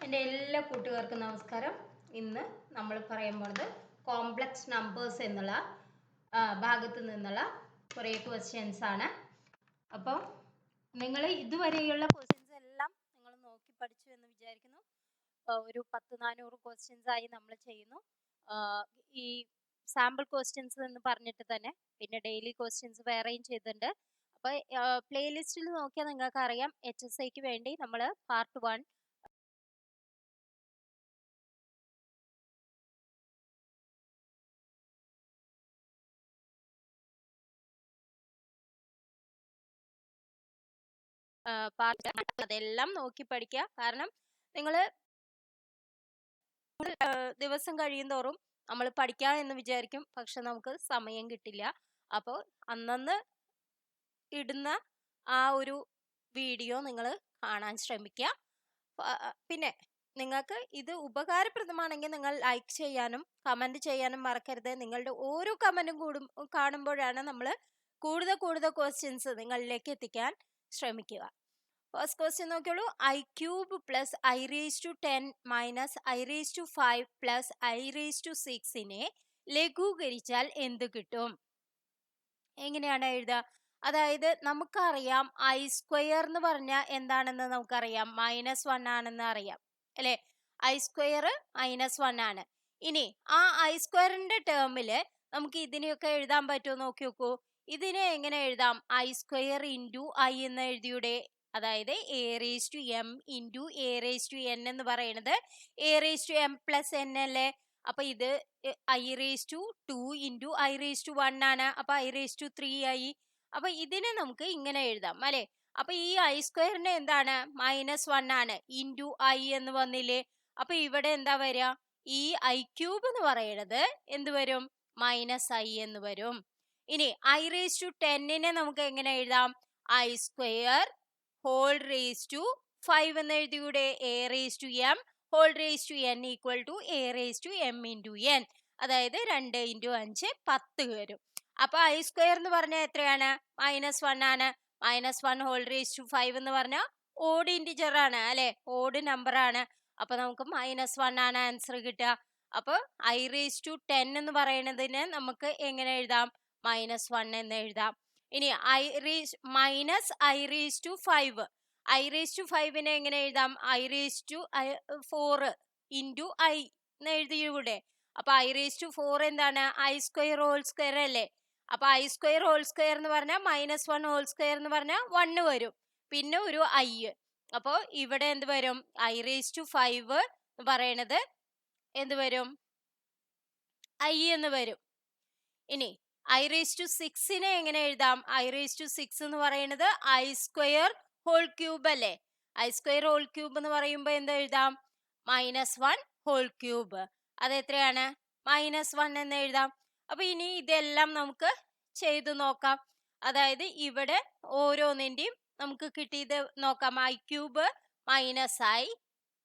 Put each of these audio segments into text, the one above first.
എൻ്റെ എല്ലാ കൂട്ടുകാർക്കും നമസ്കാരം. ഇന്ന് നമ്മൾ പറയാൻ പോകുന്നത് കോംപ്ലക്സ് നമ്പേഴ്സ് എന്നുള്ള ഭാഗത്ത് നിന്നുള്ള കുറേ ക്വസ്റ്റ്യൻസ് ആണ്. അപ്പോൾ നിങ്ങൾ ഇതുവരെയുള്ള ക്വസ്റ്റ്യൻസ് എല്ലാം നിങ്ങൾ നോക്കി പഠിച്ചു എന്ന് വിചാരിക്കുന്നു. ഒരു 10-400 ക്വസ്റ്റ്യൻസ് ആയി നമ്മൾ ചെയ്യുന്നു. ഈ സാമ്പിൾ ക്വസ്റ്റ്യൻസ് എന്ന് പറഞ്ഞിട്ട് തന്നെ പിന്നെ ഡെയിലി ക്വസ്റ്റ്യൻസ് വേറെയും ചെയ്തിട്ടുണ്ട്. അപ്പോൾ പ്ലേലിസ്റ്റിൽ നോക്കിയാൽ നിങ്ങൾക്ക് അറിയാം, HSIക്ക് വേണ്ടി നമ്മൾ പാർട്ട് 1 അതെല്ലാം നോക്കി പഠിക്കുക. കാരണം നിങ്ങൾ ദിവസം കഴിയുന്തോറും നമ്മൾ പഠിക്കാം എന്ന് വിചാരിക്കും, പക്ഷെ നമുക്ക് സമയം കിട്ടില്ല. അപ്പോൾ അന്നന്ന് ഇടുന്ന ആ ഒരു വീഡിയോ നിങ്ങൾ കാണാൻ ശ്രമിക്കുക. പിന്നെ നിങ്ങൾക്ക് ഇത് ഉപകാരപ്രദമാണെങ്കിൽ നിങ്ങൾ ലൈക്ക് ചെയ്യാനും കമന്റ് ചെയ്യാനും മറക്കരുത്. നിങ്ങളുടെ ഓരോ കമന്റും കാണുമ്പോഴാണ് നമ്മൾ കൂടുതൽ ക്വസ്റ്റ്യൻസ് നിങ്ങളിലേക്ക് എത്തിക്കാൻ ശ്രമിക്കുക. ഫസ്റ്റ് ക്വസ്റ്റ്യൻ നോക്കിയോളൂ. i³ plus i⁻10 minus i⁵5 plus i⁻6നെ ലഘൂകരിച്ചാൽ എന്ത് കിട്ടും? എങ്ങനെയാണ് എഴുതുക? അതായത് നമുക്കറിയാം i² എന്ന് പറഞ്ഞാൽ എന്താണെന്ന് നമുക്കറിയാം, -1 ആണെന്ന് അറിയാം അല്ലെ. i² -1 ആണ്. ഇനി ആ i²ന്റെ ടേമില് നമുക്ക് ഇതിനെയൊക്കെ എഴുതാൻ പറ്റുമോ നോക്കി നോക്കൂ. ഇതിനെ എങ്ങനെ എഴുതാം? i² ഇൻറ്റു i എന്ന് എഴുതിയുടെ. അതായത് a⁻m ഇൻറ്റു a⁻n എന്ന് പറയുന്നത് a⁻m+n അല്ലേ. അപ്പൊ ഇത് i⁻2 ഇൻറ്റു i⁻1 ആണ്. അപ്പൊ i⁻3 ആയി. അപ്പൊ ഇതിനെ നമുക്ക് ഇങ്ങനെ എഴുതാം അല്ലെ. അപ്പൊ ഈ i²ന്റെ എന്താണ്? -1 ആണ്. ഇൻറ്റു i എന്ന് വന്നില്ലേ. അപ്പൊ ഇവിടെ എന്താ വരിക? ഈ i³ എന്ന് പറയുന്നത് എന്ത് വരും? -i എന്ന് വരും. ഇനി i⁻10നെ നമുക്ക് എങ്ങനെ എഴുതാം? i² ഹോൾ റേസ് ടു 5 എന്ന് എഴുതിയൂടെ. a⁻m whole raise to n equal to a⁻m into n. അതായത് 2 ഇൻറ്റു 5 10 വരും. അപ്പൊ i² എന്ന് പറഞ്ഞാൽ എത്രയാണ്? -1 ആണ്. -1 ഹോൾ റേസ് ടു 5 എന്ന് പറഞ്ഞാൽ ഓഡ് ഇൻറ്റിജർ ആണ് അല്ലെ, ഓഡ് നമ്പർ ആണ്. അപ്പൊ നമുക്ക് -1 ആണ് ആൻസർ കിട്ടുക. അപ്പൊ i⁻10 എന്ന് പറയുന്നതിന് നമുക്ക് എങ്ങനെ എഴുതാം? -1 എന്ന് എഴുതാം. ഇനി -i⁻5 i⁻5നെ എങ്ങനെ എഴുതാം? i⁻4 ഇൻറ്റു i എന്ന് എഴുതിയൂടെ. അപ്പൊ i⁻4 എന്താണ്? i² ഹോൾ സ്ക്വയർ അല്ലേ. അപ്പൊ i² ഹോൾ സ്ക്വയർ എന്ന് പറഞ്ഞാൽ -1 ഹോൾ സ്ക്വയർ എന്ന് പറഞ്ഞാൽ 1 വരും, പിന്നെ ഒരു i. അപ്പൊ ഇവിടെ എന്ത് വരും? i⁻5 എന്ന് പറയണത് എന്ത് വരും? i എന്ന് വരും. ഇനി i⁻6നെ എങ്ങനെ എഴുതാം? i⁻6 എന്ന് പറയുന്നത് i² ഹോൾ ക്യൂബ് അല്ലേ. i² ഹോൾ ക്യൂബ് എന്ന് പറയുമ്പോൾ എന്താ എഴുതാം? -1 ഹോൾ ക്യൂബ്. അത് എത്രയാണ്? -1 എന്ന് എഴുതാം. അപ്പൊ ഇനി ഇതെല്ലാം നമുക്ക് ചെയ്തു നോക്കാം. അതായത് ഇവിടെ ഓരോന്നിന്റെയും നമുക്ക് കിട്ടിയത് നോക്കാം. i³ -i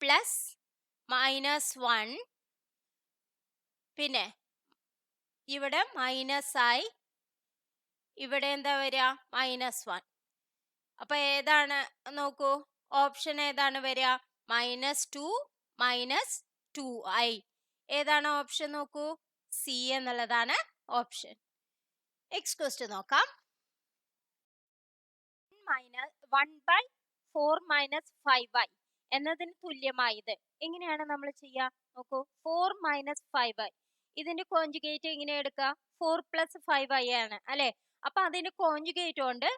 പ്ലസ് -1, പിന്നെ ഇവിടെ -i, ഇവിടെ എന്താ വരിക? -1. അപ്പൊ ഏതാണ് നോക്കൂ, ഓപ്ഷൻ ഏതാണ് വരിക? -2 -2i. ഏതാണ് ഓപ്ഷൻ നോക്കൂ? സി എന്നുള്ളതാണ് ഓപ്ഷൻ. നെക്സ്റ്റ് ക്വസ്റ്റ്യൻ നോക്കാം. 1/4 - 5i എന്നതിന് തുല്യമായത് എങ്ങനെയാണ് നമ്മൾ ചെയ്യുക നോക്കൂ. 4 - 5i ഇതിന്റെ കോൺജുഗേറ്റ് എങ്ങനെ എടുക്കുക? 4 + 5i ആണ് അല്ലെ. അപ്പൊ അതിന്റെ കോൺജുഗേറ്റ് കൊണ്ട്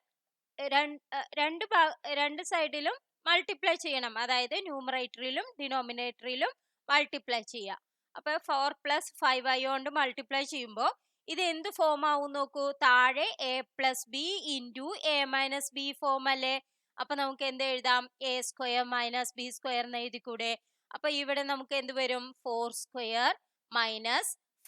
രണ്ട് സൈഡിലും മൾട്ടിപ്ലൈ ചെയ്യണം. അതായത് ന്യൂമറേറ്ററിലും ഡിനോമിനേറ്ററിലും മൾട്ടിപ്ലൈ ചെയ്യുക. അപ്പൊ 4 + 5i കൊണ്ട് മൾട്ടിപ്ലൈ ചെയ്യുമ്പോൾ ഇത് എന്ത് ഫോം ആവും നോക്കൂ. താഴെ a+b ഇൻറ്റു a-b ഫോം അല്ലേ. അപ്പൊ നമുക്ക് എന്ത് എഴുതാം? a² - b² എന്ന് എഴുതിക്കൂടെ. അപ്പൊ ഇവിടെ നമുക്ക് എന്ത് വരും? 4² -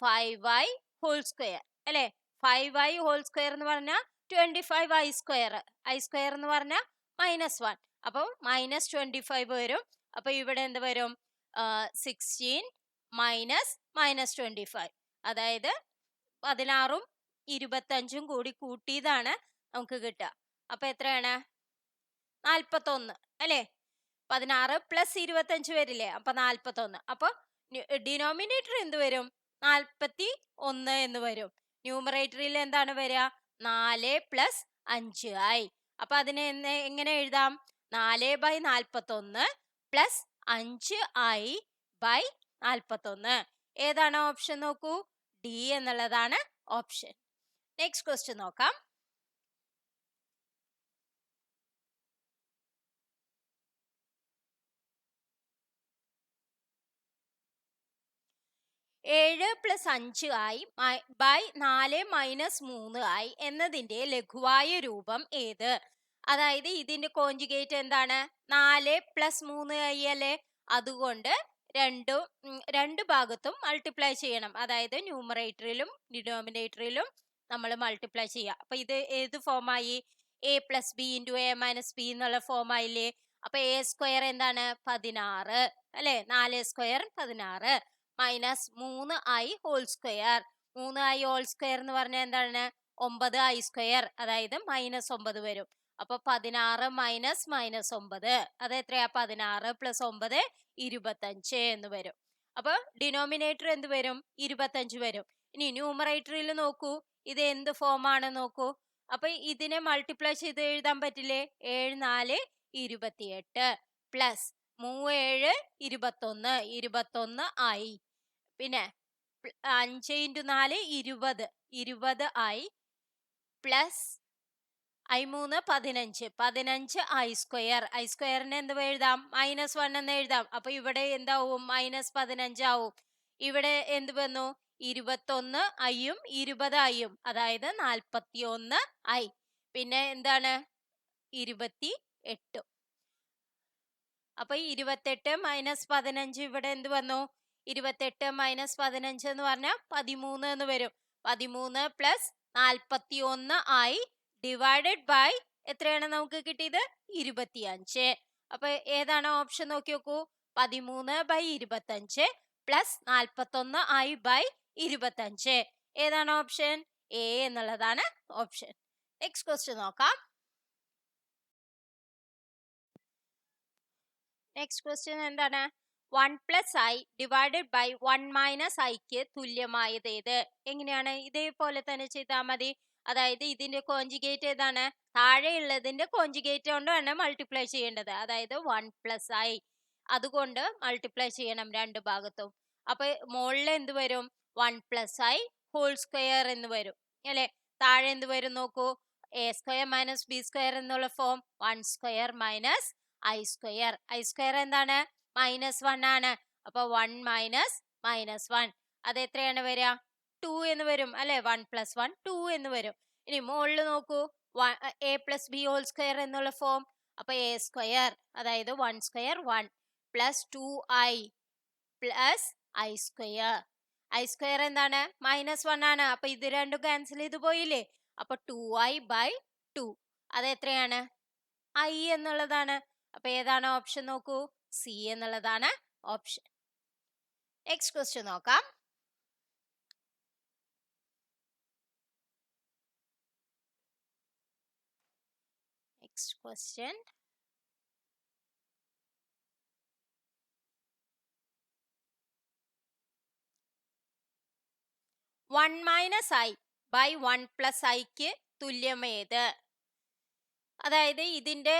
5i ഹോൾ സ്ക്വയർ അല്ലെ. 5i ഹോൾ സ്ക്വയർ എന്ന് പറഞ്ഞാൽ 25i². i² എന്ന് പറഞ്ഞാൽ -1. അപ്പൊ -25 വരും. അപ്പൊ ഇവിടെ എന്ത് വരും? 16 - -25. അതായത് 16ഉം 25ഉം കൂടി കൂട്ടിയതാണ് നമുക്ക് കിട്ടുക. അപ്പൊ എത്രയാണ്? 41 അല്ലെ. 16 പ്ലസ് 25 വരില്ലേ? അപ്പൊ 41. അപ്പൊ ഡിനോമിനേറ്റർ എന്ത് വരും? 41 എന്ന് വരും. ന്യൂമറേറ്ററിൽ എന്താണ് വരിക? 4 പ്ലസ് 5 ആയി. അപ്പൊ അതിനെ എങ്ങനെ എഴുതാം? 4/41 പ്ലസ് 5 ആയി ബൈ 41. ഏതാണ് ഓപ്ഷൻ നോക്കൂ? ഡി എന്നുള്ളതാണ് ഓപ്ഷൻ. നെക്സ്റ്റ് ക്വസ്റ്റ്യൻ നോക്കാം. ഏഴ് പ്ലസ് 5 ആയി ബൈ 4 മൈനസ് 3 ആയി എന്നതിന്റെ ലഘുവായ രൂപം ഏത്? അതായത് ഇതിന്റെ കോഞ്ചുഗേറ്റ് എന്താണ്? 4 പ്ലസ് 3 ആയി അല്ലേ? അതുകൊണ്ട് രണ്ട് ഭാഗത്തും മൾട്ടിപ്ലൈ ചെയ്യണം. അതായത് ന്യൂമറേറ്ററിലും ഡിനോമിനേറ്ററിലും നമ്മൾ മൾട്ടിപ്ലൈ ചെയ്യുക. അപ്പൊ ഇത് ഏത് ഫോമായി? A plus B into A minus B എന്നുള്ള ഫോമായില്ലേ? അപ്പൊ എ സ്ക്വയർ എന്താണ്? 16 അല്ലെ? 4 square 16 minus 3i whole square. 3i whole square എന്ന് പറഞ്ഞാൽ എന്താണ്? 9i സ്ക്വയർ, അതായത് -9 വരും. അപ്പൊ 16 മൈനസ് -9 അത് എത്രയാ? 16 പ്ലസ് 9 25 എന്ന് വരും. അപ്പൊ ഡിനോമിനേറ്റർ എന്ത് വരും? 25 വരും. ഇനി ന്യൂമറേറ്ററിൽ നോക്കൂ, ഇത് എന്ത് ഫോം ആണ് നോക്കൂ. അപ്പൊ ഇതിനെ മൾട്ടിപ്ലൈ ചെയ്ത് എഴുതാൻ പറ്റില്ലേ? 7 4 28 പ്ലസ് 3 7 21 ആയി. പിന്നെ 5 ഇൻറ്റു 4 20 ആയി plus i3 15 i square. I സ്ക്വയറിന് എന്ത് എഴുതാം? -1 എന്ന് എഴുതാം. അപ്പൊ ഇവിടെ എന്താവും? -15 ആവും. ഇവിടെ എന്ത് വന്നു? 21 ഐയും 20 ഐയും, അതായത് 41 ഐ. പിന്നെ എന്താണ്? 28. അപ്പൊ 28 മൈനസ് 15 ഇവിടെ എന്ത് വന്നു? 28 മൈനസ് 15 എന്ന് പറഞ്ഞാൽ 13 എന്ന് വരും. 13 പ്ലസ് 41 ആയി ഡിവൈഡഡ് ബൈ എത്രയാണ് നമുക്ക് കിട്ടിയത്? 25. അപ്പൊ ഏതാണ് ഓപ്ഷൻ നോക്കി നോക്കൂ. 13/25 പ്ലസ് 41 ആയി ബൈ 25. ഏതാണ് ഓപ്ഷൻ? എ എന്നുള്ളതാണ് ഓപ്ഷൻ. നെക്സ്റ്റ് ക്വസ്റ്റ്യൻ നോക്കാം. നെക്സ്റ്റ് ക്വസ്റ്റ്യൻ എന്താണ്? 1 plus i divided by 1 minus ഐക്ക് തുല്യമായത് ഏത്? എങ്ങനെയാണ്? ഇതേപോലെ തന്നെ ചെയ്താൽ മതി. അതായത് ഇതിന്റെ കോഞ്ചുഗേറ്റ് ഏതാണ്? താഴെയുള്ളതിന്റെ കോഞ്ചുഗേറ്റ് കൊണ്ടാണ് മൾട്ടിപ്ലൈ ചെയ്യേണ്ടത്. അതായത് 1 പ്ലസ് ഐ, അതുകൊണ്ട് മൾട്ടിപ്ലൈ ചെയ്യണം രണ്ട് ഭാഗത്തും. അപ്പൊ മുകളിൽ എന്ത് വരും? 1 പ്ലസ് ഐ ഹോൾ സ്ക്വയർ എന്ന് വരും അല്ലെ? താഴെ എന്ത് വരും നോക്കൂ? A square minus B square എന്നുള്ള form. 1 square minus I square. I square എന്താണ്? -1 ആണ്. അപ്പൊ 1 മൈനസ് -1 അത് എത്രയാണ് വരിക? 2 എന്ന് വരും അല്ലെ? 1 പ്ലസ് 1 2 എന്ന് വരും. ഇനി മുകളിൽ നോക്കൂ, A plus B whole square എന്നുള്ള ഫോം. അപ്പൊ എ സ്ക്വയർ, അതായത് 1 square 1 plus 2i plus i square. I square എന്താണ്? -1 ആണ്. അപ്പൊ ഇത് രണ്ടും ക്യാൻസൽ ചെയ്ത് പോയില്ലേ? അപ്പൊ 2i ബൈ 2 അത് എത്രയാണ്? ഐ എന്നുള്ളതാണ്. അപ്പൊ ഏതാണ് ഓപ്ഷൻ നോക്കൂ? സി എന്നുള്ളതാണ് ഓപ്ഷൻ. നെക്സ്റ്റ് ക്വസ്റ്റ്യൻ നോക്കാം. Next question. One minus i by 1 plus ഐക്ക് തുല്യമേത്? അതായത് ഇതിന്റെ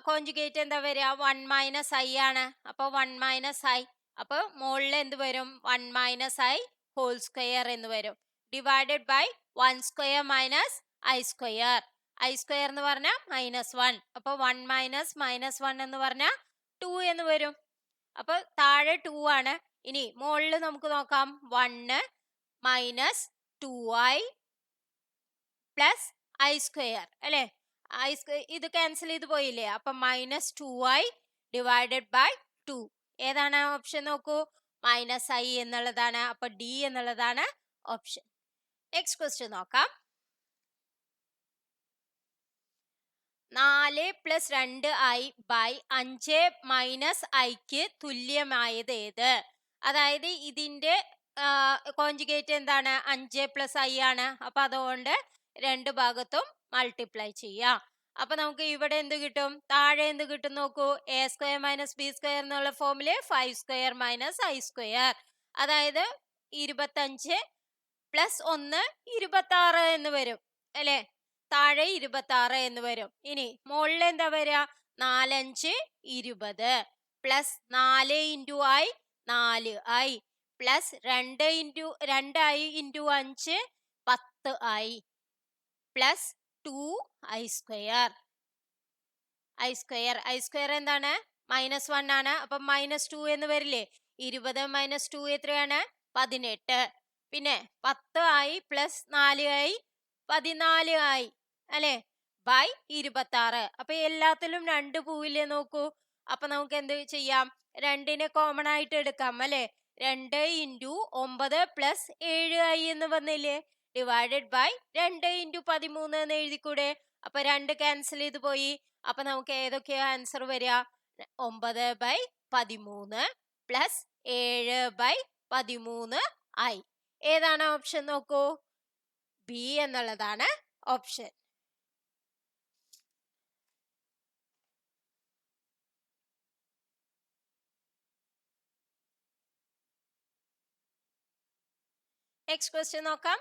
കോഞ്ചുഗേറ്റ് എന്താ വരിക? 1 മൈനസ് ഐ ആണ്. അപ്പൊ 1 മൈനസ് ഐ, അപ്പൊ മുകളിൽ എന്ത് വരും? 1 മൈനസ് ഐ ഹോൾ സ്ക്വയർ എന്ന് വരും. Divided by 1 square minus I square. I square എന്ന് പറഞ്ഞാൽ -1. അപ്പൊ 1 മൈനസ് -1 എന്ന് പറഞ്ഞാൽ 2 എന്ന് വരും. അപ്പൊ താഴെ 2 ആണ്. ഇനി മുകളിൽ നമുക്ക് നോക്കാം. 1 minus 2i plus i square അല്ലെ? ഇത് ക്യാൻസൽ ചെയ്ത് പോയില്ലേ? അപ്പൊ -2i ഡിവൈഡഡ് ബൈ 2. ഏതാണ് ഓപ്ഷൻ നോക്കൂ? -i എന്നുള്ളതാണ്. അപ്പൊ ഡി എന്നുള്ളതാണ് ഓപ്ഷൻ. നെക്സ്റ്റ് ക്വസ്റ്റ്യൻ നോക്കാം. 4 പ്ലസ് 2i ബൈ 5 മൈനസ് ഐക്ക് തുല്യമായത് ഏത്? അതായത് ഇതിന്റെ കോഞ്ചുഗേറ്റ് എന്താണ്? 5 പ്ലസ് ഐ ആണ്. അപ്പൊ അതുകൊണ്ട് രണ്ട് ഭാഗത്തും മൾട്ടിപ്ലൈ ചെയ്യാം. അപ്പൊ നമുക്ക് ഇവിടെ എന്ത് കിട്ടും? താഴെ എന്ത് കിട്ടും നോക്കൂ. A square minus B square എന്നുള്ള ഫോമില് 5 സ്ക്വയർ മൈനസ് ഐ സ്ക്വയർ, അതായത് 25 പ്ലസ് 1 26 എന്ന് വരും അല്ലെ. താഴെ 26 എന്ന് വരും. ഇനി മുകളിൽ എന്താ വരിക? 4 5 20 plus 4 into I 4 I plus 2 I into 5 10 I plus 2 I square. I square എന്താണ്? -1 ആണ്. അപ്പൊ -2 എന്ന് വരില്ലേ? 20 - 2 എത്രയാണ്? 18. പിന്നെ 10 ആയി പ്ലസ് 4 ആയി 14 ആയി അല്ലെ, ബൈ 26. അപ്പൊ എല്ലാത്തിലും 2 പോവില്ലേ നോക്കൂ. അപ്പൊ നമുക്ക് എന്ത് ചെയ്യാം? 2നെ കോമൺ ആയിട്ട് എടുക്കാം അല്ലെ. 2 ഇൻറ്റു 9 പ്ലസ് 7 ആയി എന്ന് വന്നില്ലേ, ഡിവൈഡഡ് ബൈ 2 ഇൻറ്റു 13 എന്ന് എഴുതിക്കൂടെ. അപ്പൊ 2 ക്യാൻസൽ ചെയ്ത് പോയി. അപ്പൊ നമുക്ക് ഏതൊക്കെയാ ആൻസർ വരിക? 9/13 പ്ലസ് 7/13 ആയി. ഏതാണ് ഓപ്ഷൻ നോക്കൂ? ബി എന്നുള്ളതാണ് ഓപ്ഷൻ. നെക്സ്റ്റ് ക്വസ്റ്റ്യൻ നോക്കാം.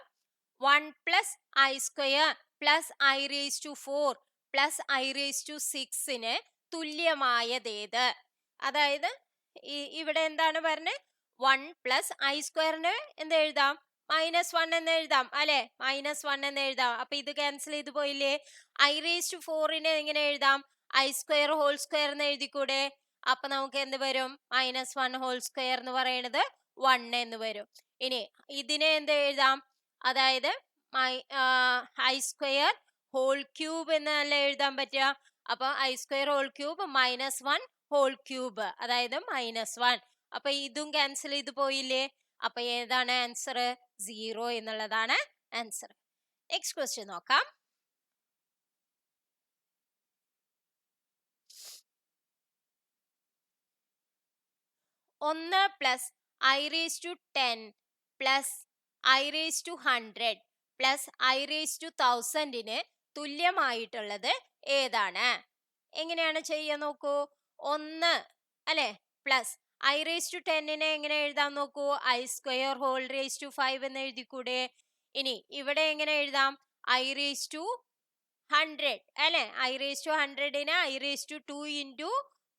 1 plus i square plus i raise to 4 plus i raise to 6 തുല്യമായതേത്? അതായത് ഇവിടെ എന്താണ് പറഞ്ഞത്? 1 പ്ലസ് ഐ സ്ക്വയറിന് എന്ത് എഴുതാം? -1 എന്ന് എഴുതാം അല്ലെ. -1 എന്ന് എഴുതാം. അപ്പൊ ഇത് ക്യാൻസൽ ചെയ്ത് പോയില്ലേ. ഐ റേസ് ടു 4 എങ്ങനെ എഴുതാം? ഐ സ്ക്വയർ ഹോൾ സ്ക്വയർ എന്ന് എഴുതിക്കൂടെ. അപ്പൊ നമുക്ക് എന്ത് വരും? -1 ഹോൾ സ്ക്വയർ എന്ന് പറയുന്നത് 1 എന്ന് വരും. ഇനി ഇതിനെ എന്ത് എഴുതാം? അതായത് ഐ സ്ക്വയർ ഹോൾ ക്യൂബ് എന്നല്ല എഴുതാൻ പറ്റുക. അപ്പൊ i square whole cube -1 whole cube, അതായത് -1. അപ്പൊ ഇതും ക്യാൻസൽ ചെയ്ത് പോയില്ലേ. അപ്പൊ ഏതാണ് ആൻസർ? 0 എന്നുള്ളതാണ് ആൻസർ. നെക്സ്റ്റ് ക്വസ്റ്റ്യൻ നോക്കാം. ഒന്ന് plus i raise to 10 plus i raise to 100 plus i raise to 1000 തുല്യമായിട്ടുള്ളത് ഏതാണ്? എങ്ങനെയാണ് ചെയ്യുക നോക്കൂ. 1 അല്ലെ പ്ലസ് ഐ റേസ് ടു 10 എങ്ങനെ എഴുതാം നോക്കൂ. I square whole raise to 5 എന്ന് എഴുതിക്കൂടെ. ഇനി ഇവിടെ എങ്ങനെ എഴുതാം? ഐ റേസ് ടു 100 അല്ലെ. I raise to 100 i raise to 2 into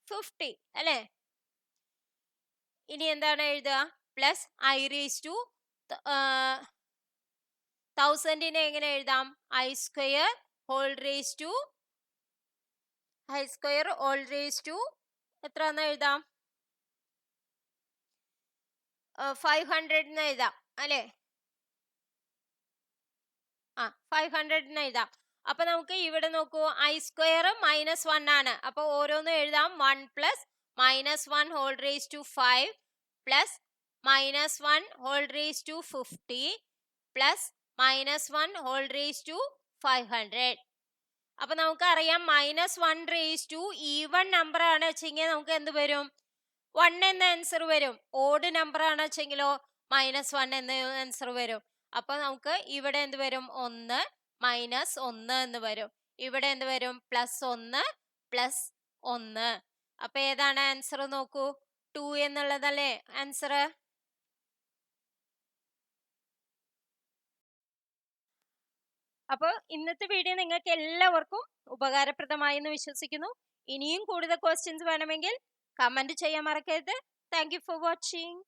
50 അല്ലെ. ഇനി എന്താണ് എഴുതുക? പ്ലസ് ഐ റേസ് ടു 1000 എങ്ങനെ എഴുതാം? I square whole raise to എത്ര എന്ന് എഴുതാം? 500 എന്ന് എഴുതാം അല്ലെ. 500 എന്ന് എഴുതാം. അപ്പൊ നമുക്ക് ഇവിടെ നോക്കൂ. ഐ സ്ക്വയർ -1 ആണ്. അപ്പൊ ഓരോന്നും എഴുതാം. 1 plus -1 whole raise to 5 plus -1 whole raise to 50 plus -1 whole raise to 500. അപ്പൊ നമുക്കറിയാം -1 റേസ് ടു ഈവൺ നമ്പർ ആണ് വെച്ചെങ്കിൽ നമുക്ക് എന്ത് വരും? 1 എന്ന ആൻസർ വരും. ഓഡ് നമ്പർ ആണ് വെച്ചെങ്കിലോ -1 എന്ന ആൻസർ വരും. അപ്പൊ നമുക്ക് ഇവിടെ എന്ത് വരും? 1 -1 എന്ന് വരും. ഇവിടെ എന്ത് വരും? +1 +1. അപ്പൊ ഏതാണ് ആൻസർ നോക്കൂ. 2 എന്നുള്ളതല്ലേ ആൻസർ. അപ്പോൾ ഇന്നത്തെ വീഡിയോ നിങ്ങൾക്ക് എല്ലാവർക്കും ഉപകാരപ്രദമായി എന്ന് വിശ്വസിക്കുന്നു. ഇനിയും കൂടുതൽ ക്വസ്റ്റ്യൻസ് വേണമെങ്കിൽ കമന്റ് ചെയ്യാൻ മറക്കരുത്. Thank you for watching.